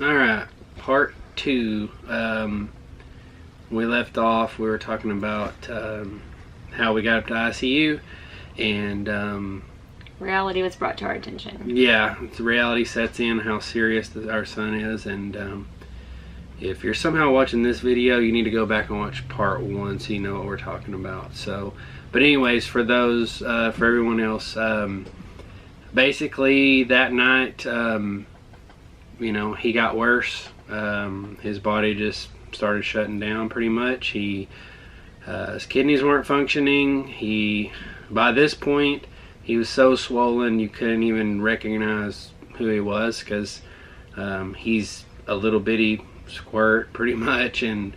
Alright, part 2. We left off, we were talking about how we got up to ICU, and reality was brought to our attention. yeah, the reality sets in, how serious our son is, and if you're somehow watching this video, you need to go back and watch part 1 so you know what we're talking about. So, but anyways, for those, for everyone else, basically that night, you know, he got worse. His body just started shutting down pretty much. His kidneys weren't functioning. By this point, he was so swollen you couldn't even recognize who he was, because he's a little bitty squirt pretty much, and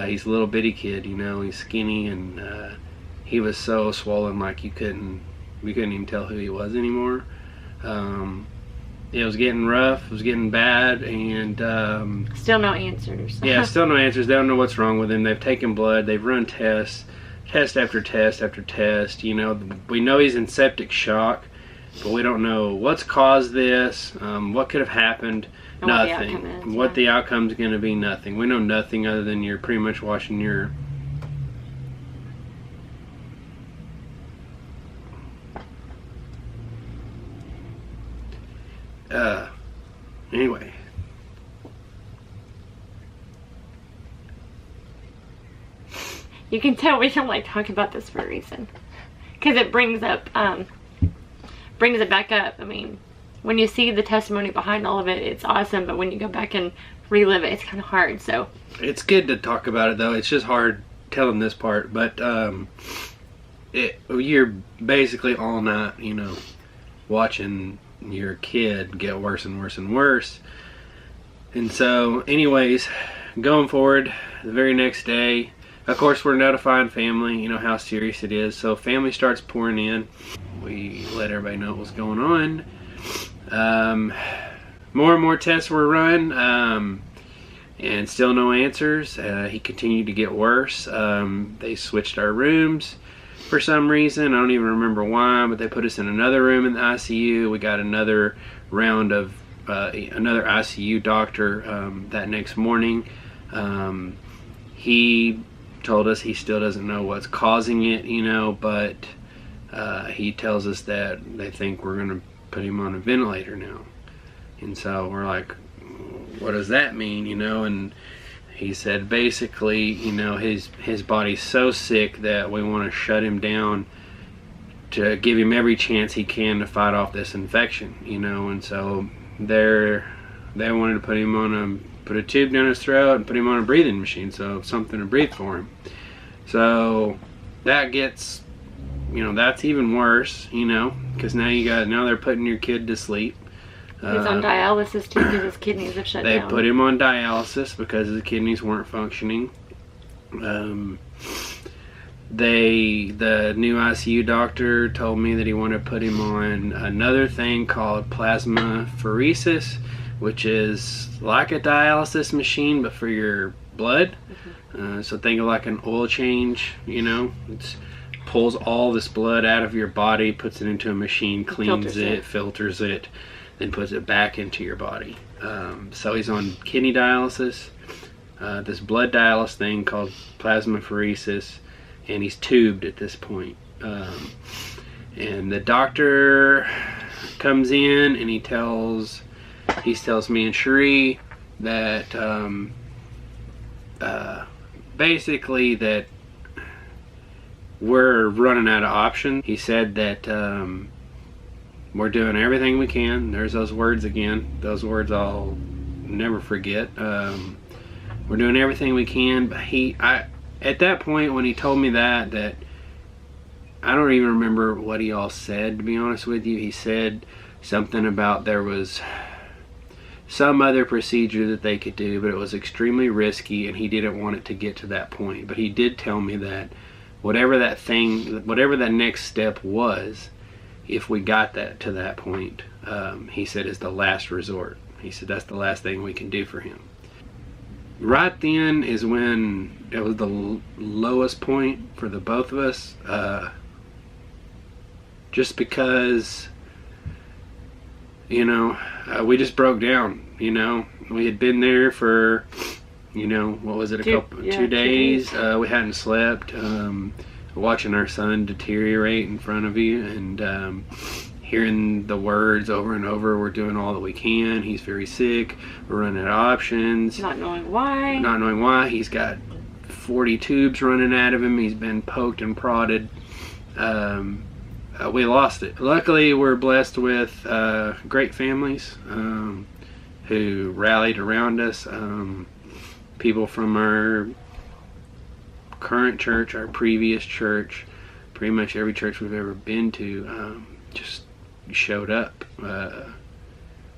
he's a little bitty kid, you know. He's skinny, and he was so swollen, like we couldn't even tell who he was anymore. It was getting rough, it was getting bad, and still no answers. Yeah, still no answers. They don't know what's wrong with him. They've taken blood, they've run test after test after test. You know, we know he's in septic shock, but we don't know what's caused this, what could have happened. And nothing. What the outcome's going to be, nothing. We know nothing other than you're pretty much watching your anyway. You can tell we don't like talking about this for a reason, because it brings it back up. I mean, when you see the testimony behind all of it, it's awesome, but when you go back and relive it, it's kind of hard. So it's good to talk about it, though. It's just hard telling this part, but you're basically all night, you know, watching your kid get worse and worse and worse. And so anyways, going forward, the very next day, of course, we're notifying family, you know, how serious it is. So family starts pouring in. We let everybody know what was going on. More and more tests were run, and still no answers. He continued to get worse. They switched our rooms for some reason. I don't even remember why, but they put us in another room in the ICU. We got another round of another ICU doctor that next morning. He told us he still doesn't know what's causing it, you know, but he tells us that they think we're going to put him on a ventilator now. And so we're like, what does that mean, you know? And he said basically, you know, his body's so sick that we want to shut him down to give him every chance he can to fight off this infection, you know. And so they wanted to put him on put a tube down his throat and put him on a breathing machine, so something to breathe for him. So that gets, you know, that's even worse, you know, because now they're putting your kid to sleep. He's on dialysis too, because his kidneys have shut down. They put him on dialysis because his kidneys weren't functioning. The new ICU doctor told me that he wanted to put him on another thing called plasmapheresis, which is like a dialysis machine but for your blood. So think of like an oil change, you know. It pulls all this blood out of your body, puts it into a machine, cleans it, filters it, then puts it back into your body. So he's on kidney dialysis, this blood dialysis thing called plasmapheresis, and he's tubed at this point. And the doctor comes in and he tells me and Cherie that basically that we're running out of options. He said that we're doing everything we can. There's those words again. Those words I'll never forget. We're doing everything we can, but at that point when he told me that I don't even remember what he all said, to be honest with you. He said something about there was some other procedure that they could do, but it was extremely risky and he didn't want it to get to that point. But he did tell me that whatever that next step was, if we got that to that point, he said is the last resort. He said that's the last thing we can do for him. Right then is when it was the lowest point for the both of us, just because, you know, we just broke down. You know, we had been there for, you know, what was it, 2 days. We hadn't slept. Watching our son deteriorate in front of you, and hearing the words over and over, we're doing all that we can. He's very sick. We're running out of options. Not knowing why. Not knowing why. He's got 40 tubes running out of him. He's been poked and prodded. We lost it. Luckily, we're blessed with great families who rallied around us. People from our current church, our previous church, pretty much every church we've ever been to, just showed up,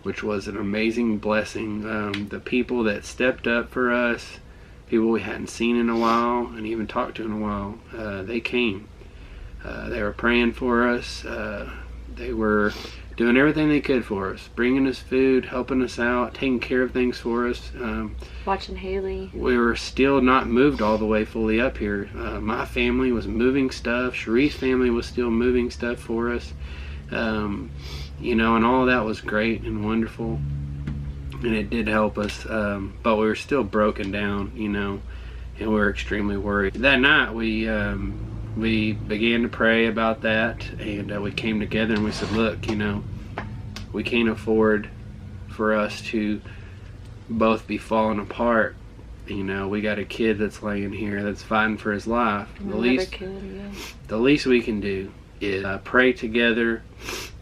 which was an amazing blessing. The people that stepped up for us, people we hadn't seen in a while and even talked to in a while, they came. They were praying for us. They were doing everything they could for us, bringing us food, helping us out, taking care of things for us. Watching Haley. We were still not moved all the way fully up here. My family was moving stuff. Cherie's family was still moving stuff for us. You know, and all of that was great and wonderful. And it did help us. But we were still broken down, you know, and we were extremely worried. That night we began to pray about that, and we came together and we said, look, you know, we can't afford for us to both be falling apart. You know, we got a kid that's laying here that's fighting for his life. The least we can do is pray together,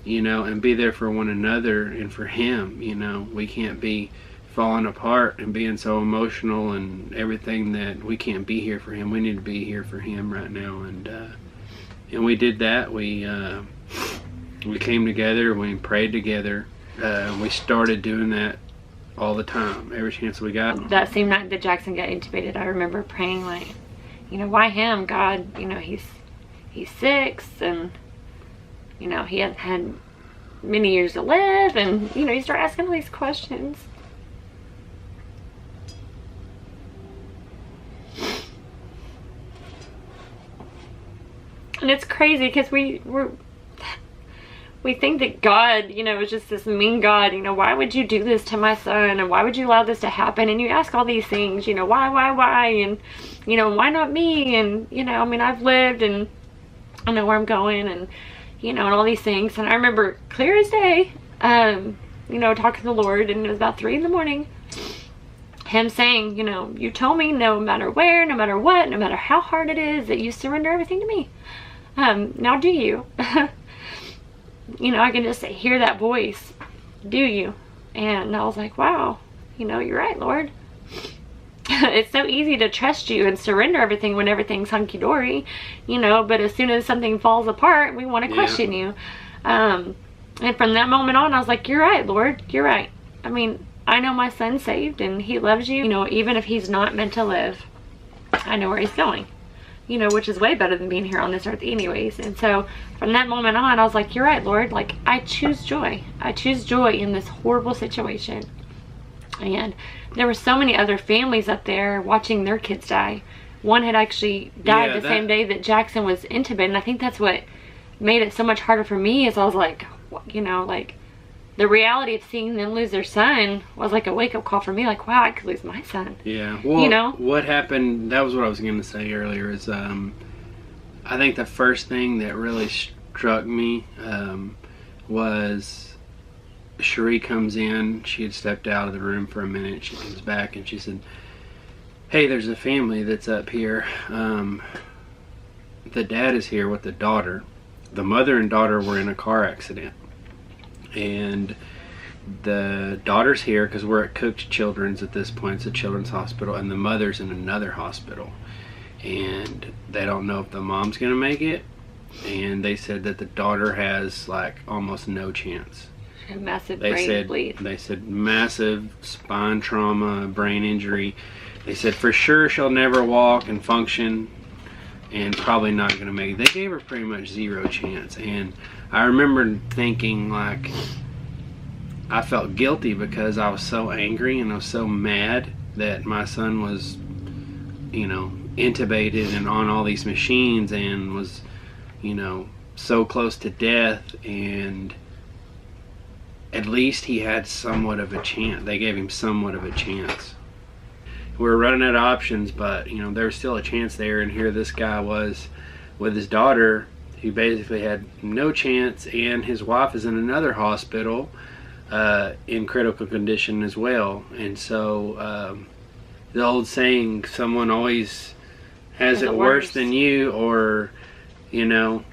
you know, and be there for one another and for him. You know, we can't be falling apart and being so emotional and everything that we can't be here for him. We need to be here for him right now, and we did that. We came together, we prayed together. We started doing that all the time, every chance we got. That same night that Jackson got intubated, I remember praying like, you know, why him, God? You know, he's 6, and you know, he hasn't had many years to live, and you know, you start asking all these questions. And it's crazy because we think that God, you know, is just this mean God. You know, why would you do this to my son? And why would you allow this to happen? And you ask all these things, you know, why? And, you know, why not me? And, you know, I mean, I've lived and I know where I'm going, and, you know, and all these things. And I remember clear as day, you know, talking to the Lord, and it was about 3 in the morning. Him saying, you know, you told me no matter where, no matter what, no matter how hard it is, that you surrender everything to me. Now do you? You know, I can just hear that voice. Do you? And I was like, wow, you know, you're right, Lord. It's so easy to trust you and surrender everything when everything's hunky-dory, you know, but as soon as something falls apart, we want to question you. And from that moment on, I was like, you're right, Lord, you're right. I mean, I know my son's saved and he loves you. You know, even if he's not meant to live, I know where he's going. You know, which is way better than being here on this earth anyways. And so from that moment on, I was like, you're right, Lord. Like, I choose joy. I choose joy in this horrible situation. And there were so many other families up there watching their kids die. One had actually died the same day that Jackson was intubated. And I think that's what made it so much harder for me, is I was like, you know, like, the reality of seeing them lose their son was like a wake-up call for me. Like, wow, I could lose my son. Yeah. Well, you know? What happened, that was what I was going to say earlier, is I think the first thing that really struck me was Cherie comes in. She had stepped out of the room for a minute. She comes back and she said, hey, there's a family that's up here. The dad is here with the daughter. The mother and daughter were in a car accident. And the daughter's here because we're at Cook Children's at this point. It's a children's hospital, and the mother's in another hospital, and they don't know if the mom's gonna make it. And they said that the daughter has like almost no chance. Massive brain bleed. They said massive spine trauma, brain injury. They said for sure she'll never walk and function, and probably not going to make it. They gave her pretty much zero chance. And I remember thinking, like, I felt guilty because I was so angry and I was so mad that my son was, you know, intubated and on all these machines and was, you know, so close to death. And at least he had somewhat of a chance. They gave him somewhat of a chance. We were running out of options, but you know, there was still a chance there. And here this guy was with his daughter, who basically had no chance, and his wife is in another hospital in critical condition as well. And so the old saying, someone always has it worse than you, or you know,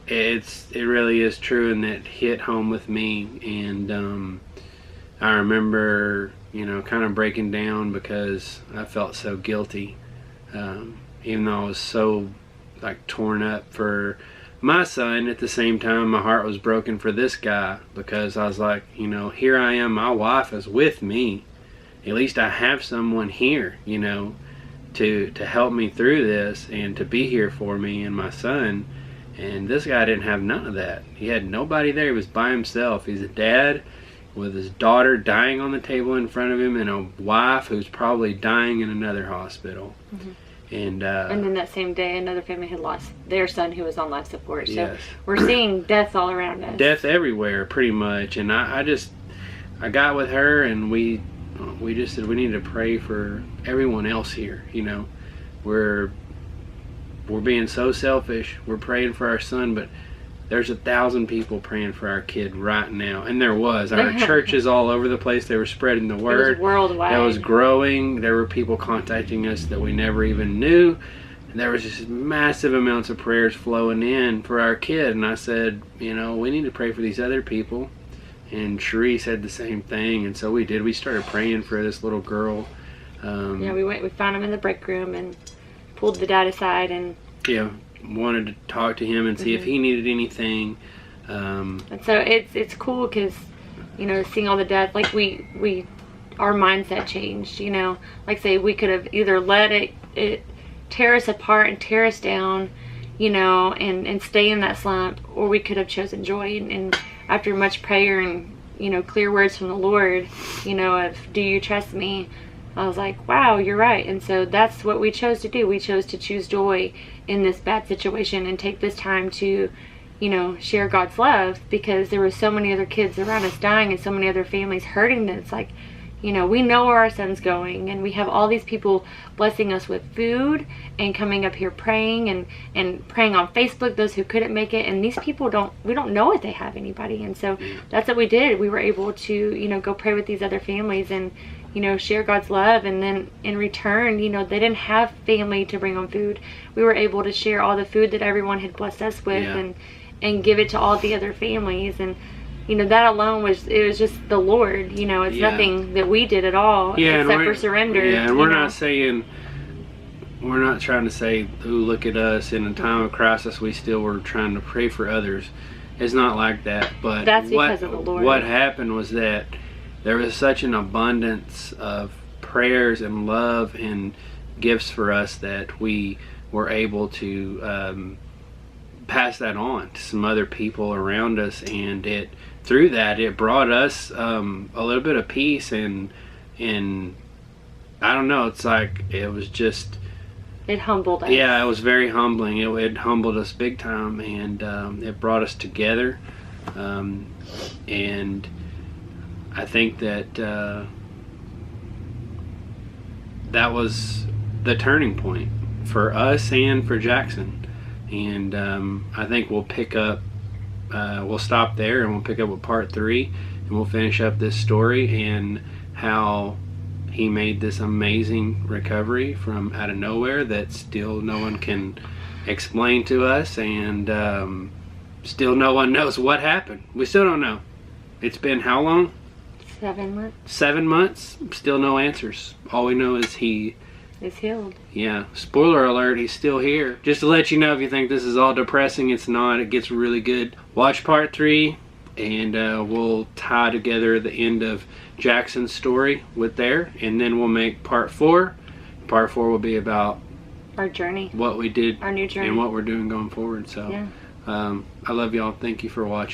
it really is true, and that hit home with me. And I remember, you know, kind of breaking down because I felt so guilty, even though I was so like torn up for my son. At the same time, my heart was broken for this guy, because I was like, you know, here I am, my wife is with me, at least I have someone here, you know, to help me through this and to be here for me and my son. And this guy didn't have none of that. He had nobody there. He was by himself. He's a dad with his daughter dying on the table in front of him, and a wife who's probably dying in another hospital. Mm-hmm. And then that same day, another family had lost their son who was on life support. So yes, we're seeing death all around us. Death everywhere, pretty much. And I got with her, and we just said we need to pray for everyone else here. You know, we're being so selfish. We're praying for our son, but there's 1,000 people praying for our kid right now. And there was. Our churches all over the place, they were spreading the word. It was worldwide. That was growing. There were people contacting us that we never even knew. And there was just massive amounts of prayers flowing in for our kid. And I said, you know, we need to pray for these other people. And Cherie said the same thing. And so we did. We started praying for this little girl. Yeah, we found him in the break room and pulled the dad aside and wanted to talk to him and see if he needed anything. And so it's cool because, you know, seeing all the death, like our mindset changed, you know. Like, say, we could have either let it tear us apart and tear us down, you know, and stay in that slump, or we could have chosen joy. And after much prayer and, you know, clear words from the Lord, you know, of, do you trust me? I was like, wow, you're right. And so that's what we chose to do. We chose to choose joy in this bad situation and take this time to, you know, share God's love, because there were so many other kids around us dying and so many other families hurting that it's like, you know, we know where our son's going, and we have all these people blessing us with food and coming up here praying and praying on Facebook, those who couldn't make it. And these people we don't know if they have anybody. And so that's what we did. We were able to, you know, go pray with these other families and, you know, share God's love. And then in return, you know, they didn't have family to bring them food. We were able to share all the food that everyone had blessed us with and give it to all the other families. And, you know, that alone was just the Lord. You know, it's nothing that we did at all except for surrender. Yeah, and we're not trying to say, ooh, look at us, in a time of crisis we still were trying to pray for others. It's not like that. But that's because of the Lord. What happened was that there was such an abundance of prayers and love and gifts for us that we were able to pass that on to some other people around us, and through that it brought us a little bit of peace, and I don't know, it's like it was just, it humbled us. Yeah, it was very humbling. It humbled us big time, and it brought us together, and I think that that was the turning point for us and for Jackson. And I think we'll pick up, we'll stop there, and we'll pick up with part 3, and we'll finish up this story and how he made this amazing recovery from out of nowhere that still no one can explain to us, and still no one knows what happened. We still don't know. It's been how long? 7 months. 7 months, still no answers. All we know is he is healed. Yeah, spoiler alert, he's still here. Just to let you know, if you think this is all depressing, it's not. It gets really good. Watch part 3, and we'll tie together the end of Jackson's story with there, and then we'll make part 4. Part 4 will be about our journey, what we did, our new journey, and what we're doing going forward. So I love y'all. Thank you for watching.